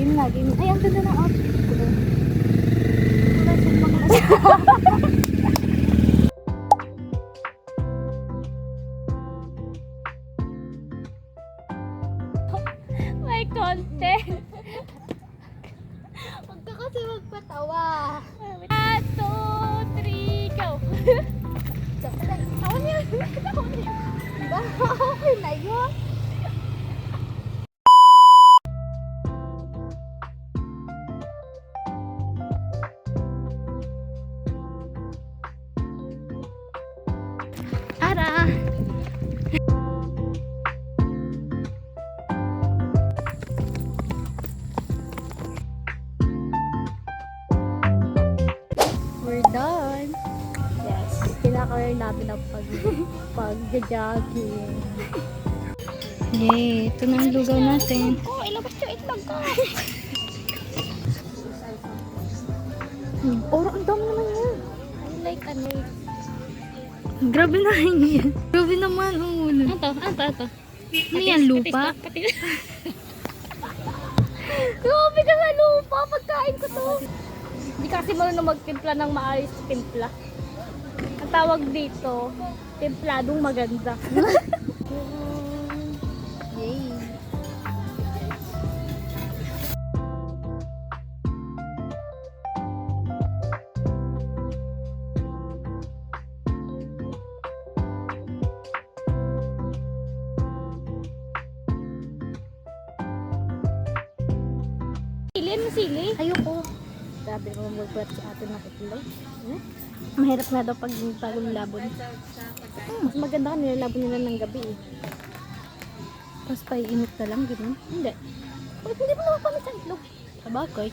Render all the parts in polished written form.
Game na, game. Ay, ang ganda ng outfit ko. Wala, sumpak na siya. May content. Huwag ka kasi magpatawa. 1, 2, 3, go. Tawa niya. Tawa niya. Diba? Okay na yun. Ara! We're done. Yes, kinakaroon natin ang pag-jogging. Yay, ito na ang lugaw natin. Oh, ilabas yung itlog ko. Oro, ang dami naman yan. I like ano. Grabe na yan. Grabe naman ang ulo. Ito. Ano yan, lupa? Grabe ka sa lupa. Pagkain ko to. Hindi kasi marunong magtimpla ng maayos timpla. Ang tawag dito, templadong maganda. Yay! Sili? Ayoko. Grabe mo magbuhat si ate ng itlog. Mahirap na daw pag bagong labon. Mas maganda ka nilalabon nila ng gabi eh. Tapos paiinit na lang, gano'n? Hindi. Bakit hindi mo naman kami sa itlog? Sabagay.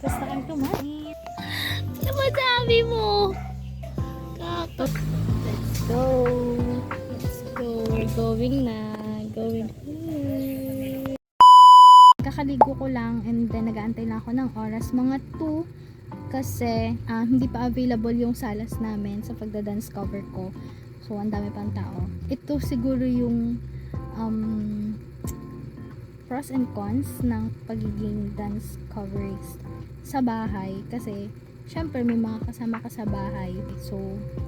Basta kang kumain. Ano ba sabi mo? Let's go. We're going na. Kakaligo ko lang and then nag-aantay lang ako ng oras. Mga 2 kasi hindi pa available yung salas namin sa pagda-dance cover ko. So, ang dami pang tao. Ito siguro yung pros and cons ng pagiging dance coverist sa bahay kasi syempre may mga kasama ka sa bahay. So,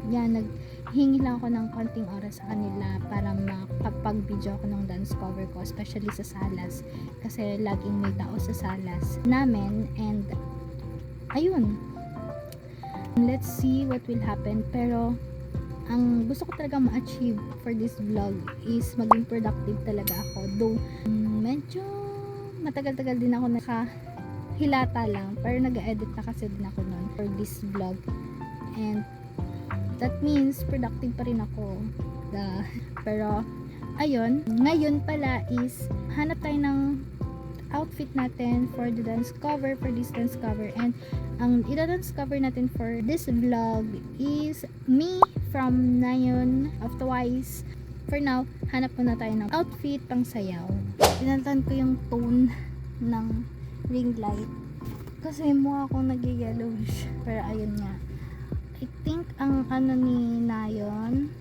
yan, naghingi lang ako ng konting oras sa kanila para makapag-video ako ng dance cover ko, especially sa salas. Kasi laging may tao sa salas namin. And, ayun. Let's see what will happen. Pero, ang gusto ko talaga ma-achieve for this vlog is maging productive talaga ako. Though, medyo matagal-tagal din ako hilata lang, pero nag-edit na kasi din ako nun for this vlog, and that means productive pa rin ako. Pero ayun, ngayon pala is hanap tayo ng outfit natin for the dance cover, for this dance cover. And ang i-dance cover natin for this vlog is me from Nayon of Twice. For now, hanap muna tayo ng outfit pang sayaw. Tinantan ko yung tone ng ring light kasi mukha akong nag-yellowish, pero ayun nga, I think ang ano ni Nayon,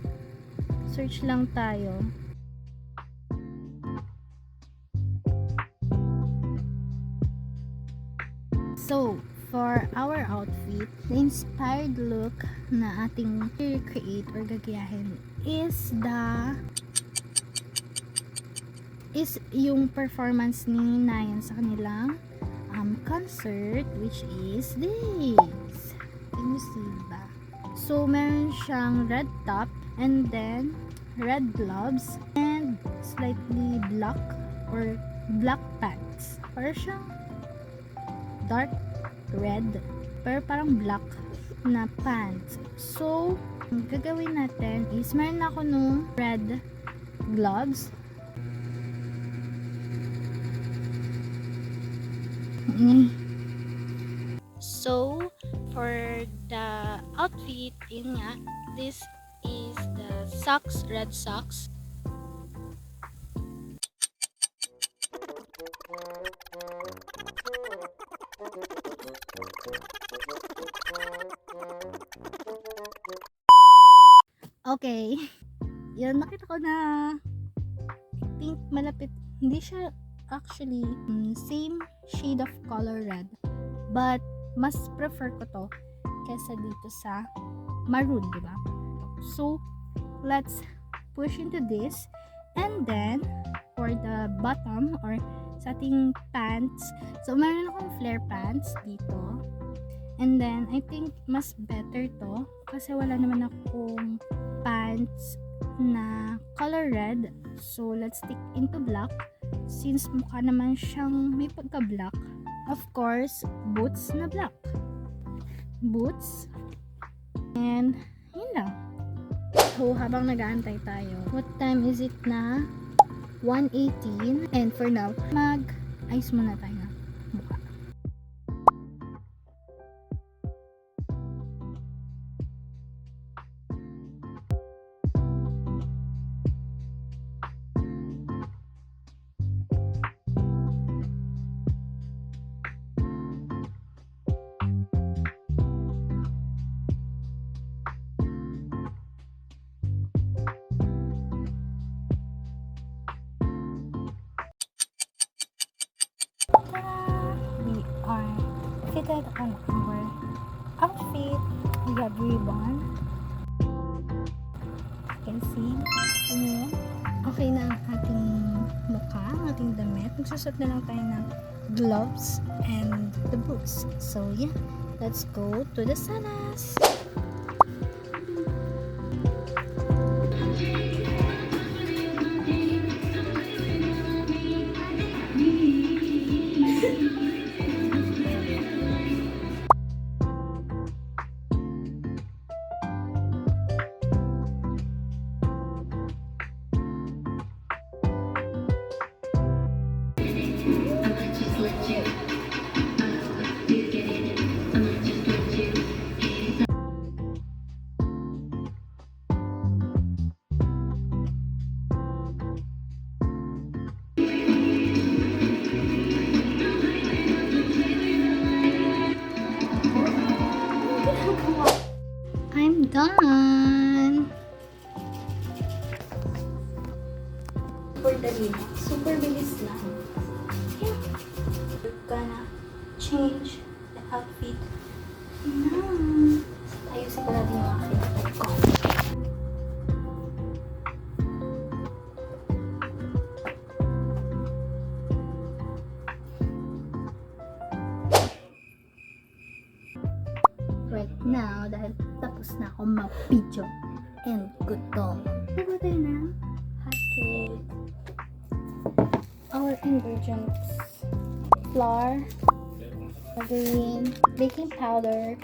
search lang tayo. So for our outfit, the inspired look na ating i-create or gagayahin is yung performance ni Nayon sa kanilang concert, which is this. Can you see ba? So meron siyang red top and then red gloves and slightly black or black pants. Parang siyang dark red pero parang black na pants. So ang gagawin natin is meron ako nung red gloves. So for the outfit, yun nga, this is the socks, red socks. Okay. Yan, nakita ko na pink malapit. Hindi siya actually same shade of color red. But, mas prefer ko to kesa dito sa maroon, diba? So, let's push into this. And then, for the bottom or sa ating pants, so meron akong flare pants dito. And then, I think mas better to kasi wala naman akong pants na color red. So, let's stick into black since mukha naman siyang may pagka-black. Of course, boots na black. Boots. And, yun lang. So, habang nag-aantay tayo, what time is it na? 1:18. And for now, mag-ayos muna tayo na mukha. We are fitted on our outfit. We have ribbon. You can see. Okay na ang ating mukha, ang ating damit. Magsusot na lang tayo ng gloves and the boots. So yeah, let's go to the salas. I'm done! Super dali. Super bilis lang. Yeah. We're gonna change the outfit now. Ayusin ko natin yung aking outfit ko. Right now, dahil tapos na ako ma-video and good to. Diba tayo na? Hot cake. Our ingredients: flour, margarine, baking powder,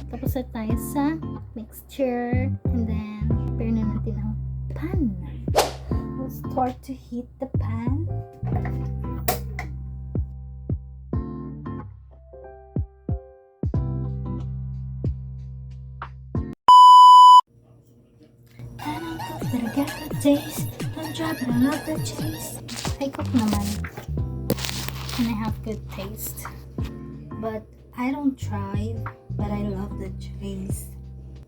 tapos na tayo sa mixture, and then prepare na natin ang pan. We'll start to heat the pan. Better get the taste. Don't drop it, I love the chase. I cook naman. And I have good taste. But I don't drive, but I love the chase.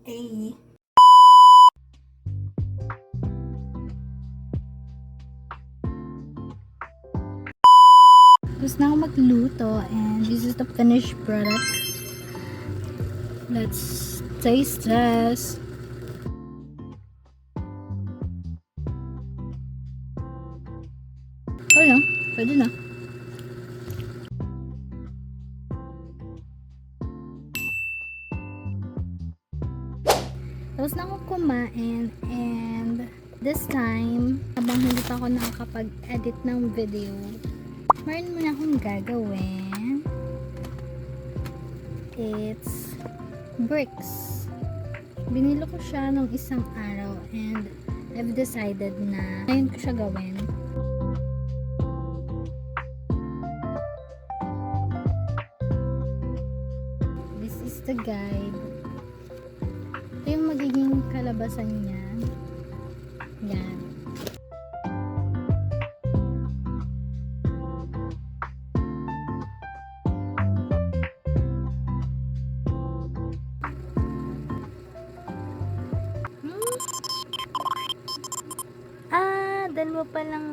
Hey. Gusto na ako magluto and this is the finished product. Let's taste this. Okay na, pwede na. Tapos na akong kumain and this time, habang hindi pa ako nakakapag-edit ng video, meron muna akong gagawin. It's bricks. Binilo ko siya nung isang araw and I've decided na ngayon ko siya gawin. This is the guide. Ito yung magiging kalabasan niya. Yan. dalawa pa lang.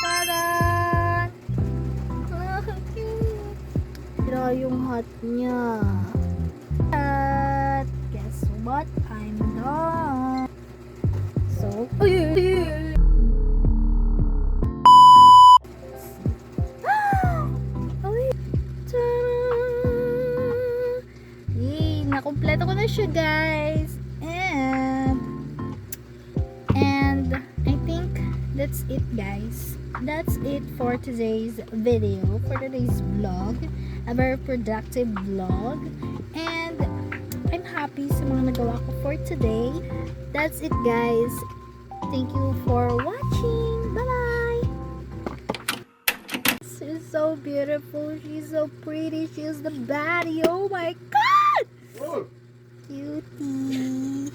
Taran! Ah, cute! Tira yung hat niya. At guess what? I'm done. So, ay! Ay! Taran! Yay! Nakumpleto ko na siya, guys. And I think that's it, guys. That's it for today's video, for today's vlog. A very productive vlog. And I'm happy sa mga nagawa ko for today. That's it, guys. Thank you for watching. Bye-bye. She's so beautiful. She's so pretty. She's the baddie. Oh my God! Oh. Cutie.